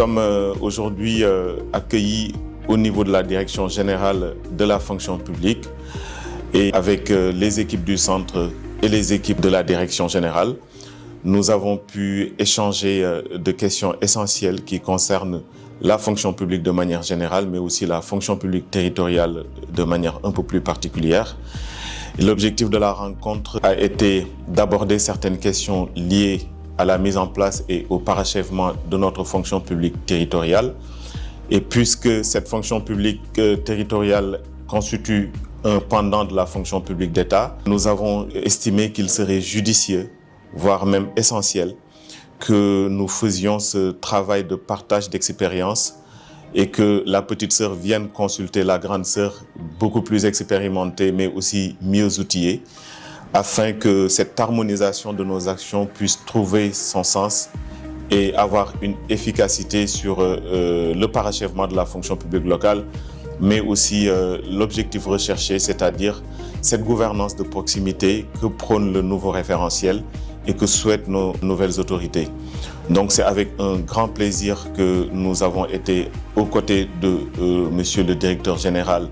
sommes aujourd'hui accueillis au niveau de la direction générale de la fonction publique et avec les équipes du centre et les équipes de la direction générale. Nous avons pu échanger de questions essentielles qui concernent la fonction publique de manière générale, mais aussi la fonction publique territoriale de manière un peu plus particulière. L'objectif de la rencontre a été d'aborder certaines questions liées à la mise en place et au parachèvement de notre fonction publique territoriale. Et puisque cette fonction publique territoriale constitue un pendant de la fonction publique d'État, nous avons estimé qu'il serait judicieux, voire même essentiel, que nous faisions ce travail de partage d'expérience et que la petite sœur vienne consulter la grande sœur beaucoup plus expérimentée mais aussi mieux outillée afin que cette harmonisation de nos actions puisse trouver son sens et avoir une efficacité sur le parachèvement de la fonction publique locale, mais aussi l'objectif recherché, c'est-à-dire cette gouvernance de proximité que prône le nouveau référentiel et que souhaitent nos nouvelles autorités. Donc c'est avec un grand plaisir que nous avons été aux côtés de monsieur le directeur général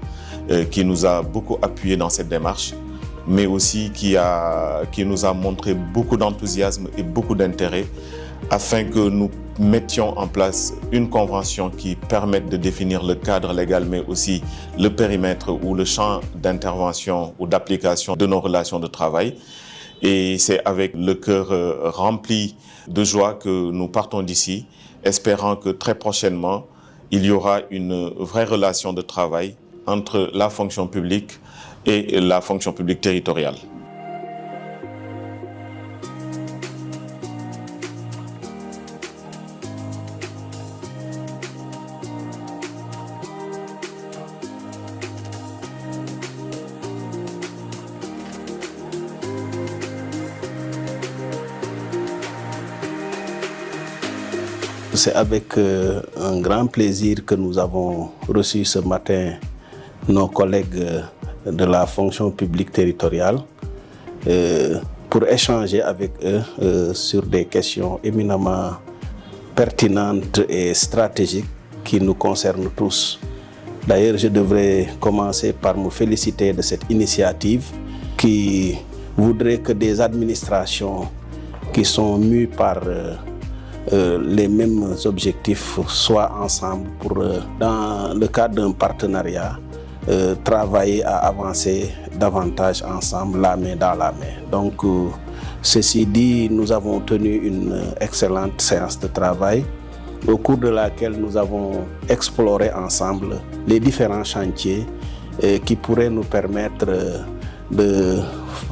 qui nous a beaucoup appuyé dans cette démarche, mais aussi qui nous a montré beaucoup d'enthousiasme et beaucoup d'intérêt afin que nous mettions en place une convention qui permette de définir le cadre légal, mais aussi le périmètre ou le champ d'intervention ou d'application de nos relations de travail. Et c'est avec le cœur rempli de joie que nous partons d'ici, espérant que très prochainement, il y aura une vraie relation de travail entre la fonction publique et la fonction publique territoriale. C'est avec un grand plaisir que nous avons reçu ce matin nos collègues de la fonction publique territoriale pour échanger avec eux sur des questions éminemment pertinentes et stratégiques qui nous concernent tous. D'ailleurs, je devrais commencer par me féliciter de cette initiative qui voudrait que des administrations qui sont mues par les mêmes objectifs soient ensemble pour, dans le cadre d'un partenariat, travailler à avancer davantage ensemble, la main dans la main. Donc, ceci dit, nous avons tenu une excellente séance de travail au cours de laquelle nous avons exploré ensemble les différents chantiers qui pourraient nous permettre de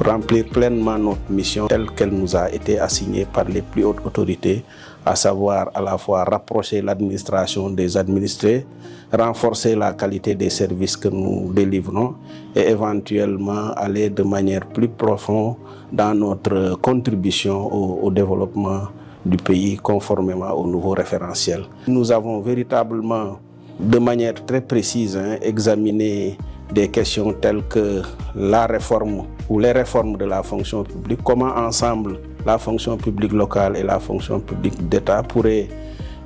remplir pleinement notre mission telle qu'elle nous a été assignée par les plus hautes autorités, à savoir à la fois rapprocher l'administration des administrés, renforcer la qualité des services que nous délivrons et éventuellement aller de manière plus profonde dans notre contribution au développement du pays conformément au nouveau référentiel. Nous avons véritablement, de manière très précise, examiné des questions telles que la réforme ou les réformes de la fonction publique, comment ensemble la fonction publique locale et la fonction publique d'État pourraient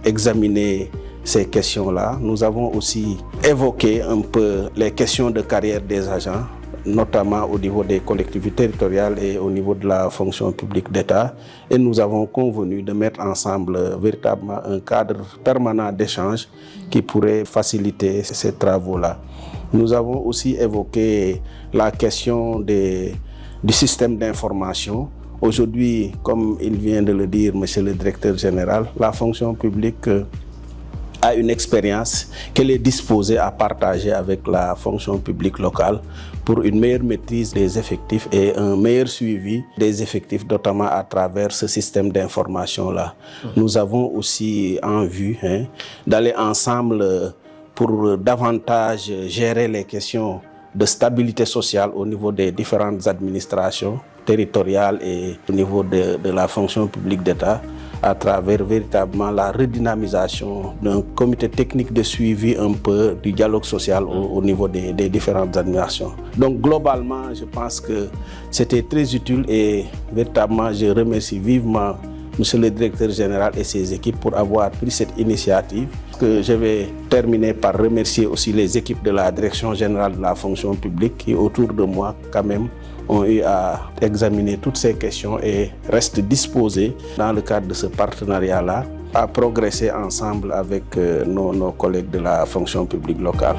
examiner ces questions-là. Nous avons aussi évoqué un peu les questions de carrière des agents, notamment au niveau des collectivités territoriales et au niveau de la fonction publique d'État. Et nous avons convenu de mettre ensemble véritablement un cadre permanent d'échange qui pourrait faciliter ces travaux-là. Nous avons aussi évoqué la question du système d'information. Aujourd'hui, comme il vient de le dire, monsieur le directeur général, la fonction publique a une expérience qu'elle est disposée à partager avec la fonction publique locale pour une meilleure maîtrise des effectifs et un meilleur suivi des effectifs, notamment à travers ce système d'information-là. Nous avons aussi en vue d'aller ensemble pour davantage gérer les questions de stabilité sociale au niveau des différentes administrations territoriales et au niveau de la fonction publique d'État, à travers véritablement la redynamisation d'un comité technique de suivi un peu du dialogue social au niveau des différentes administrations. Donc globalement, je pense que c'était très utile et véritablement je remercie vivement Monsieur le directeur général et ses équipes pour avoir pris cette initiative. Je vais terminer par remercier aussi les équipes de la Direction générale de la fonction publique qui, autour de moi, quand même, ont eu à examiner toutes ces questions et restent disposés, dans le cadre de ce partenariat-là, à progresser ensemble avec nos collègues de la fonction publique locale.